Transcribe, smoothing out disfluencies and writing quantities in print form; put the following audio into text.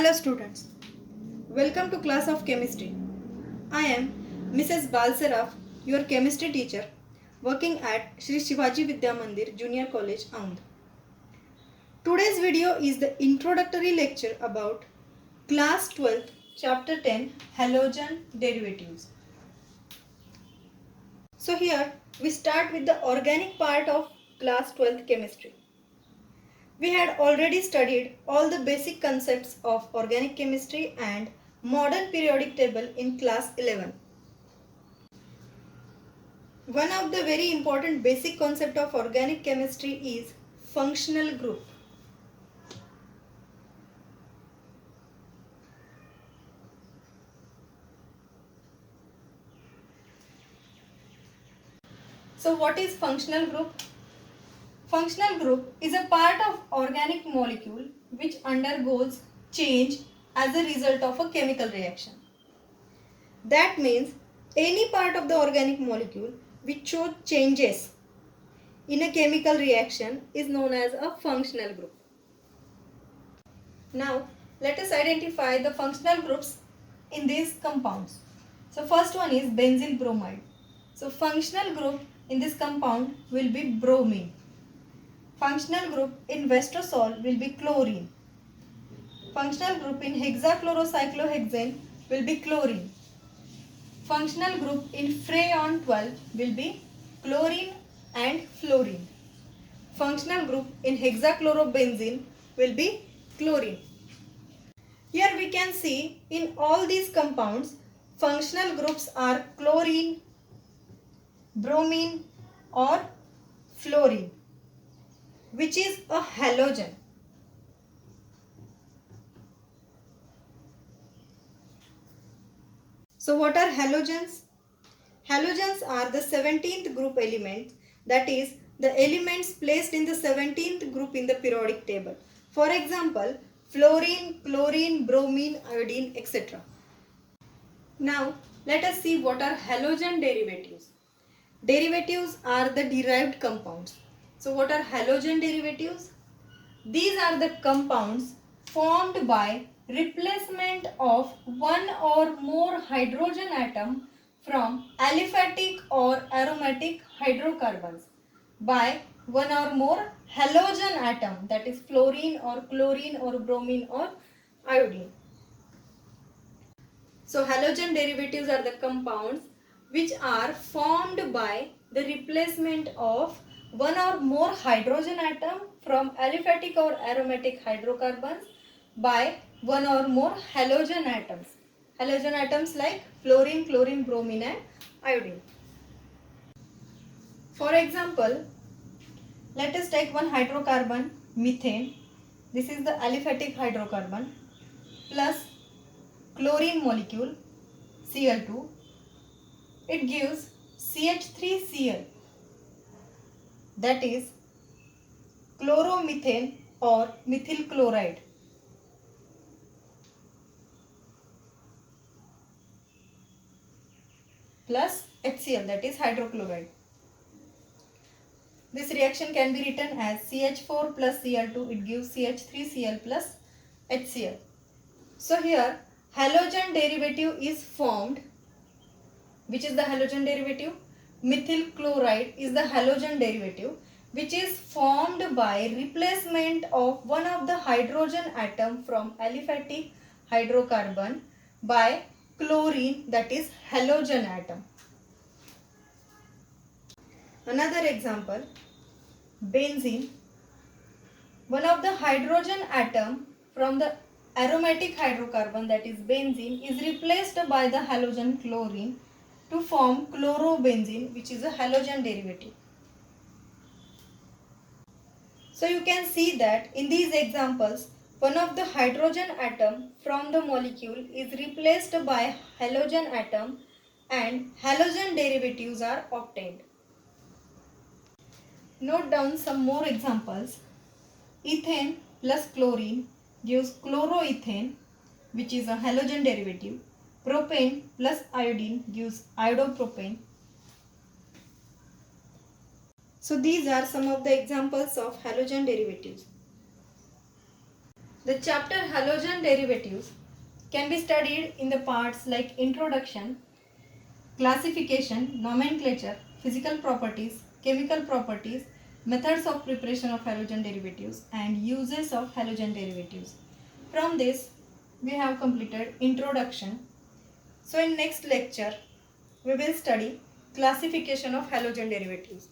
Hello students, welcome to class of chemistry. I am Mrs. Balsaraf, your chemistry teacher working at Shri Shivaji Vidya Mandir Junior College, Aundh. Today's video is the introductory lecture about class 12th chapter 10 halogen derivatives. So here we start with the organic part of class 12th chemistry. We had already studied all the basic concepts of organic chemistry and modern periodic table in class 11. One of the very important basic concept of organic chemistry is functional group. So what is functional group? Functional group is a part of organic molecule which undergoes change as a result of a chemical reaction. That means any part of the organic molecule which shows changes in a chemical reaction is known as a functional group. Now let us identify the functional groups in these compounds. So first one is benzyl bromide. So functional group in this compound will be bromine. Functional group in vestrosol will be chlorine. Functional group in hexachlorocyclohexane will be chlorine. Functional group in freon 12 will be chlorine and fluorine. Functional group in hexachlorobenzene will be chlorine. Here we can see in all these compounds functional groups are chlorine, bromine or fluorine, which is a halogen. So what are halogens? Halogens are the 17th group elements, that is the elements placed in the 17th group in the periodic table. For example, fluorine, chlorine, bromine, iodine, etc. Now let us see what are halogen derivatives. Derivatives are the derived compounds. So what are halogen derivatives? These are the compounds formed by replacement of one or more hydrogen atom from aliphatic or aromatic hydrocarbons by one or more halogen atom, that is fluorine or chlorine or bromine or iodine. So halogen derivatives are the compounds which are formed by the replacement of one or more hydrogen atom from aliphatic or aromatic hydrocarbons by one or more halogen atoms. Halogen atoms like fluorine, chlorine, bromine and iodine. For example, let us take one hydrocarbon, methane. This is the aliphatic hydrocarbon plus chlorine molecule Cl2. It gives CH3Cl, that is chloromethane or methyl chloride. Plus HCl, that is hydrochloride. This reaction can be written as CH4 plus Cl2, it gives CH3Cl plus HCl. So here halogen derivative is formed. Which is the halogen derivative? Methyl chloride is the halogen derivative which is formed by replacement of one of the hydrogen atom from aliphatic hydrocarbon by chlorine, that is halogen atom. Another example, benzene. One of the hydrogen atom from the aromatic hydrocarbon, that is benzene, is replaced by the halogen chlorine to form chlorobenzene, which is a halogen derivative. So you can see that in these examples, one of the hydrogen atom from the molecule is replaced by halogen atom and halogen derivatives are obtained. Note down some more examples. Ethane plus chlorine gives chloroethane, which is a halogen derivative. Propane plus iodine gives iodopropane. So these are some of the examples of halogen derivatives. The chapter halogen derivatives can be studied in the parts like introduction, classification, nomenclature, physical properties, chemical properties, methods of preparation of halogen derivatives, and uses of halogen derivatives. From this, we have completed introduction. So in next lecture, we will study classification of halogen derivatives.